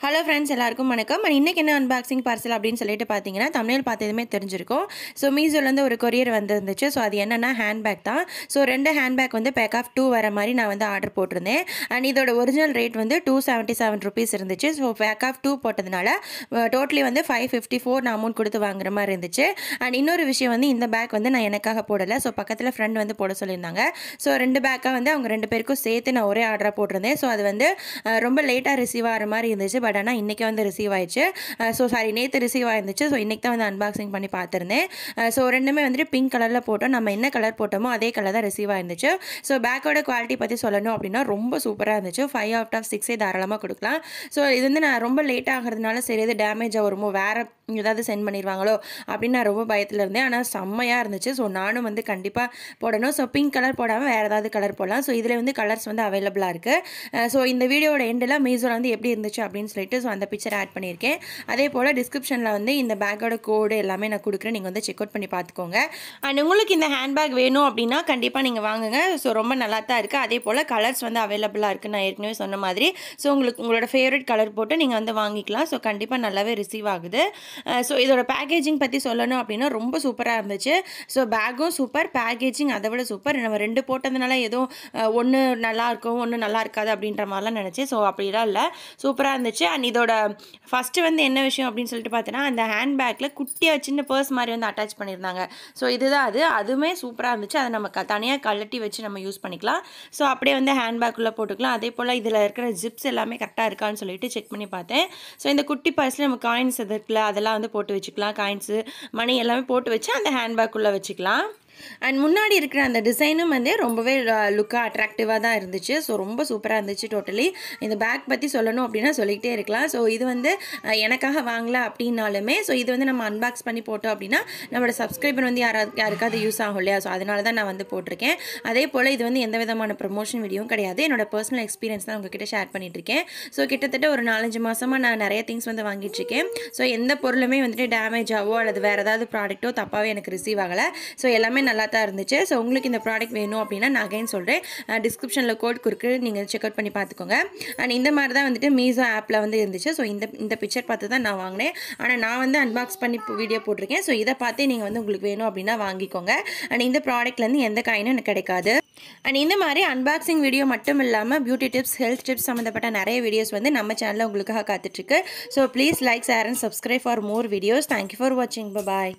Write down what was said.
Hello friends எல்லாருக்கும் வணக்கம். இன்னைக்கு என்ன அன்பாக்சிங் பார்சல் அப்படின்னு சொல்லிட்டு பார்த்தீங்கன்னா தமிழ் பார்த்ததுமே தெரிஞ்சிருக்கும். ஸோ மீஷோலேருந்து ஒரு கொரியர் வந்துருந்துச்சு. ஸோ அது என்னென்னா ஹேண்ட்பேக் தான். ஸோ 2 ஹேண்ட்பேக் வந்து பேக் ஆஃப் 2 வர மாதிரி நான் வந்து ஆர்டர் போட்டிருந்தேன். அண்ட் இதோட ஒரிஜினல் ரேட் வந்து 277 ருபீஸ் இருந்துச்சு. ஸோ பேக் ஆஃப் 2 போட்டதுனால டோட்டலி வந்து 554 நான் அமௌண்ட் கொடுத்து வாங்குற மாதிரி இருந்துச்சு. அண்ட் இன்னொரு விஷயம் வந்து இந்த பேக் வந்து நான் எனக்காக போடலை. ஸோ பக்கத்தில் ஃப்ரெண்ட் வந்து போட சொல்லியிருந்தாங்க. ஸோ 2 பேக்காக வந்து அவங்க 2 பேருக்கும் சேர்த்து நான் ஒரே ஆர்டராக போட்டிருந்தேன். ஸோ அது வந்து ரொம்ப லேட்டாக ரிசீவ் ஆகிற மாதிரி இருந்துச்சு. பட் ஆனால் இன்றைக்கி வந்து ரிசீவ் ஆயிடுச்சு. நேற்று ரிசீவ் ஆயிருந்துச்சு. ஸோ இன்றைக்கி தான் வந்து அன்பாக்சிங் பண்ணி பார்த்துருந்தேன். ஸோ ரெண்டுமே வந்துட்டு பிங்க் கலரில் போட்டோம். நம்ம என்ன கலர் போட்டோமோ அதே கலர் தான் ரிசீவ் ஆயிருந்துச்சு. ஸோ பேக்கோட குவாலிட்டி பற்றி சொல்லணும் அப்படின்னா ரொம்ப சூப்பராக இருந்துச்சு. 5 out of 6 தாராளமாக கொடுக்கலாம். ஸோ இது வந்து நான் ரொம்ப லேட் ஆகிறதுனால சரி எது டேமேஜாக வருமோ வேறு ஏதாவது சென்ட் பண்ணிடுவாங்களோ அப்படின்னு நான் ரொம்ப பயத்தில் இருந்தேன். ஆனால் செம்மையாக இருந்துச்சு. ஸோ நானும் வந்து கண்டிப்பாக போடணும். ஸோ பிங்க் கலர் போடாமல் வேறு ஏதாவது கலர் போடலாம். ஸோ இதில் வந்து கலர்ஸ் வந்து அவைலபிளாக இருக்குது. ஸோ இந்த வீடியோட எண்டில் மீஷோவில் வந்து எப்படி இருந்துச்சு அப்படின்னு சொல்லிட்டு ஸோ அந்த பிக்சர் ஆட் பண்ணியிருக்கேன். அதே போல் டிஸ்கிரிப்ஷனில் வந்து இந்த பேக்கோட கோடு எல்லாமே நான் கொடுக்குறேன். நீங்கள் வந்து செக் அவுட் பண்ணி பார்த்துக்கோங்க. அண்ட் உங்களுக்கு இந்த ஹேண்ட்பேக் வேணும் அப்படின்னா கண்டிப்பாக நீங்கள் வாங்குங்க. ஸோ ரொம்ப நல்லா தான் இருக்குது. அதே போல் கலர்ஸ் வந்து அவைலபிளாக இருக்குது. நான் ஏற்கனவே சொன்ன மாதிரி. ஸோ உங்களோட ஃபேவரட் கலர் போட்டு நீங்கள் வந்து வாங்கிக்கலாம். ஸோ கண்டிப்பாக நல்லாவே ரிசீவ் ஆகுது. ஸோ இதோட பேக்கேஜிங் பற்றி சொல்லணும் அப்படின்னா ரொம்ப சூப்பராக இருந்துச்சு. ஸோ பேக்கும் சூப்பர், பேக்கேஜிங் அதை விட சூப்பர். நம்ம 2 போட்டதுனால எதுவும் ஒன்று நல்லா இருக்கும் ஒன்று நல்லா இருக்காது அப்படின்ற மாதிரிலாம் நினச்சேன். ஸோ அப்படிலாம் இல்லை, சூப்பராக இருந்துச்சு. அண்ட் இதோட ஃபஸ்ட்டு வந்து என்ன விஷயம் அப்படின்னு சொல்லிட்டு பார்த்தீங்கன்னா அந்த ஹேண்ட்பேக்கில் குட்டியாக சின்ன பர்ஸ் மாதிரி வந்து அட்டாச் பண்ணியிருந்தாங்க. ஸோ இதுதான் அதுவுமே சூப்பராக இருந்துச்சு. அதை நம்ம தனியாக கழட்டி வச்சு நம்ம யூஸ் பண்ணிக்கலாம். ஸோ அப்படியே வந்து ஹேண்ட்பேக்குள்ளே போட்டுக்கலாம். அதே போல் இதில் இருக்கிற ஜிப்ஸ் எல்லாமே கரெக்டாக இருக்கான்னு சொல்லிட்டு செக் பண்ணி பார்த்தேன். ஸோ இந்த குட்டி பர்ஸில் நம்ம காயின்ஸ் இருக்குல்ல அதெல்லாம் வந்து போட்டு வச்சுக்கலாம். காயின்ஸு மணி எல்லாமே போட்டு வச்சு அந்த ஹேண்ட்பேக்குள்ளே வச்சுக்கலாம். அண்ட் முன்னாடி இருக்கிற அந்த டிசைனும் வந்து ரொம்பவே லுக்காக அட்ராக்டிவாக தான் இருந்துச்சு. ஸோ ரொம்ப சூப்பராக இருந்துச்சு. டோட்டலி இந்த பேக் பற்றி சொல்லணும் அப்படின்னா சொல்லிக்கிட்டே இருக்கலாம். ஸோ இது வந்து எனக்காக வாங்கல அப்படின்னாலுமே ஸோ இது வந்து நம்ம அன்பாக்ஸ் பண்ணி போட்டோம் அப்படின்னா நம்மளோட சப்ஸ்கிரைபர் வந்து யாருக்காவது யூஸ் ஆகும் இல்லையா. ஸோ அதனால தான் நான் வந்து போட்டிருக்கேன். அதே போல் இது வந்து எந்த விதமான ப்ரமோஷன் வீடியோவும் கிடையாது. என்னோட பர்சனல் எக்ஸ்பீரியன்ஸ் தான் உங்ககிட்ட ஷேர் பண்ணிட்டுருக்கேன். ஸோ கிட்டத்தட்ட ஒரு 4-5 மாதமாக நான் நிறைய திங்ஸ் வந்து வாங்கிட்டுருக்கேன். ஸோ எந்த பொருளுமே வந்துட்டு டேமேஜ் ஆகவோ அல்லது வேறு ஏதாவது ப்ராடக்ட்டோ தப்பாகவே எனக்கு ரிசீவ் ஆகலை. ஸோ எல்லாமே நல்லா தான் இருந்துச்சு. ஸோ உங்களுக்கு இந்த ப்ராடக்ட் வேணும் அப்படின்னா நான் அகைன் சொல்கிறேன், டிஸ்கிரிப்ஷனில் கோட் கொடுக்கு, நீங்கள் செக் அவுட் பண்ணி பார்த்துக்கோங்க. அண்ட் இந்த மாதிரி தான் வந்துட்டு மீஷோ ஆப்பில் வந்து இருந்துச்சு. ஸோ இந்த பிக்சர் பார்த்து தான் நான் வாங்கினேன். ஆனால் நான் வந்து அன்பாக்ஸ் பண்ணி வீடியோ போட்டிருக்கேன். ஸோ இதை பார்த்தே நீங்கள் வந்து உங்களுக்கு வேணும் அப்படின்னா வாங்கிக்கோங்க. அண்ட் இந்த ப்ராடக்ட்லேருந்து எந்த காயினும் எனக்கு கிடைக்காது. அண்ட் இந்த மாதிரி அன்பாக்சிங் வீடியோ மட்டும் இல்லாமல் பியூட்டி டிப்ஸ், ஹெல்த் டிப்ஸ் சம்மந்தப்பட்ட நிறைய வீடியோஸ் வந்து நம்ம சேனலில் உங்களுக்காக காத்துட்ருக்கு. So please like, share and subscribe for more videos. Thank you for வாட்சிங். பாய்.